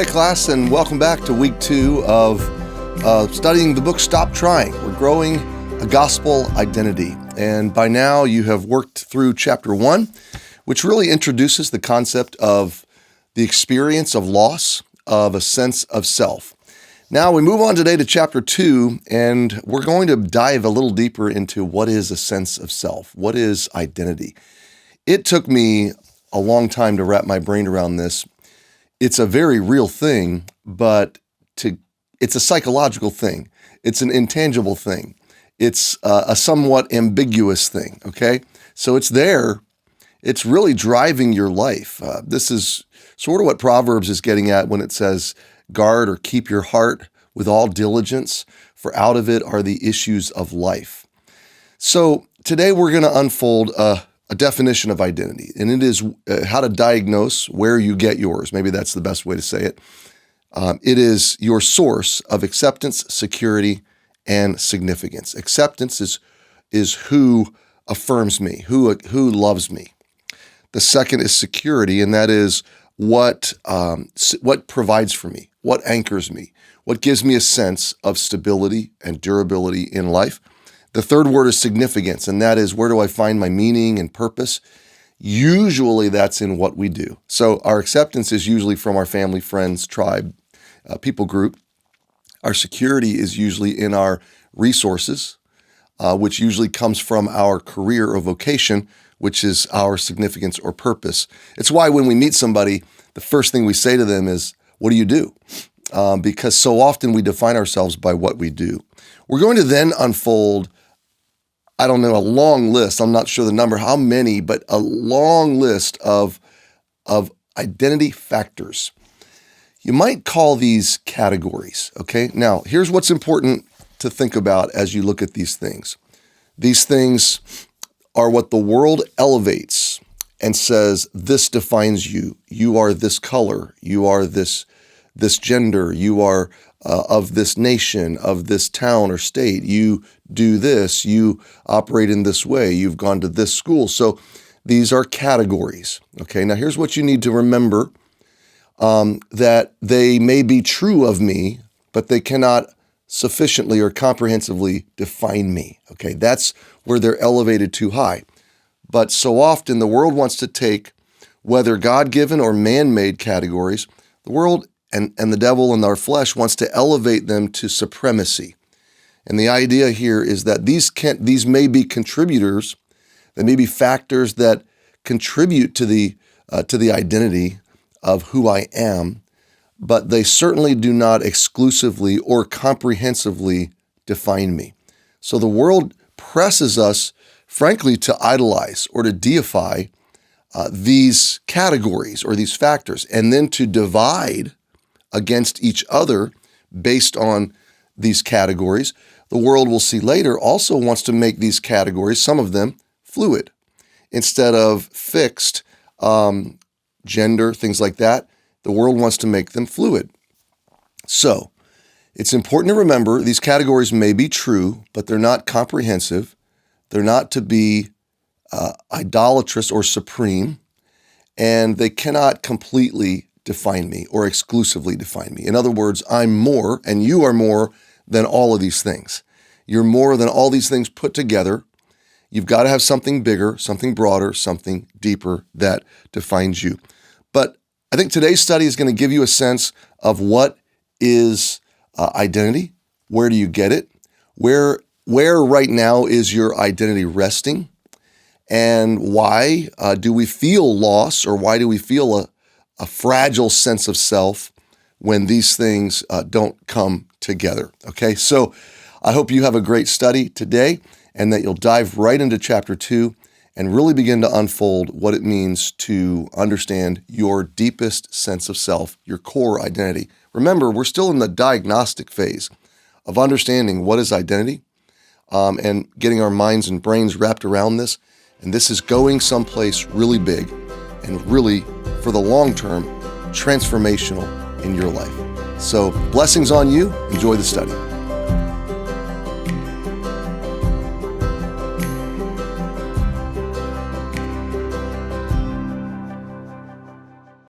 class, and welcome back to week 2 of studying the book Stop Trying. We're growing a gospel identity, and by now you have worked through chapter 1, which really introduces the concept of the experience of loss of a sense of self. Now we move on today to chapter 2, and we're going to dive a little deeper into what is a sense of self. What is identity? It took me a long time to wrap my brain around this. It's a very real thing, but it's a psychological thing. It's an intangible thing. It's a somewhat ambiguous thing, okay? So it's there. It's really driving your life. This is sort of what Proverbs is getting at when it says, guard or keep your heart with all diligence, for out of it are the issues of life. So today we're going to unfold a definition of identity, and it is how to diagnose where you get yours. Maybe that's the best way to say it. It is your source of acceptance, security, and significance. Acceptance is who affirms me, who loves me. The second is security, and that is what provides for me, what anchors me, what gives me a sense of stability and durability in life. The third word is significance, and that is where do I find my meaning and purpose? Usually that's in what we do. So our acceptance is usually from our family, friends, tribe, people group. Our security is usually in our resources, which usually comes from our career or vocation, which is our significance or purpose. It's why when we meet somebody, the first thing we say to them is, what do you do? Because so often we define ourselves by what we do. We're going to then unfold, a long list. I'm not sure the number, how many, but a long list of identity factors. You might call these categories, okay? Now, here's what's important to think about as you look at these things. These things are what the world elevates and says, this defines you. You are this color. You are this gender. You are of this nation, of this town or state. You do this. You operate in this way. You've gone to this school. So these are categories. Okay, now here's what you need to remember, that they may be true of me, but they cannot sufficiently or comprehensively define me. Okay, that's where they're elevated too high. But so often the world wants to take, whether God-given or man-made categories, the world and the devil and our flesh wants to elevate them to supremacy. And the idea here is that these may be contributors, they may be factors that contribute to the identity of who I am, but they certainly do not exclusively or comprehensively define me. So the world presses us, frankly, to idolize or to deify these categories or these factors, and then to divide against each other based on these categories. The world, we'll see later, also wants to make these categories, some of them, fluid. Instead of fixed, gender, things like that, the world wants to make them fluid. So it's important to remember these categories may be true, but they're not comprehensive. They're not to be idolatrous or supreme, and they cannot completely define me or exclusively define me. In other words, I'm more and you are more than all of these things. You're more than all these things put together. You've got to have something bigger, something broader, something deeper that defines you. But I think today's study is going to give you a sense of what is identity, where do you get it, where right now is your identity resting, and why do we feel loss, or why do we feel a fragile sense of self when these things don't come together, okay? So I hope you have a great study today and that you'll dive right into chapter 2 and really begin to unfold what it means to understand your deepest sense of self, your core identity. Remember, we're still in the diagnostic phase of understanding what is identity and getting our minds and brains wrapped around this. And this is going someplace really big and really, for the long term, transformational in your life. So blessings on you. Enjoy the study.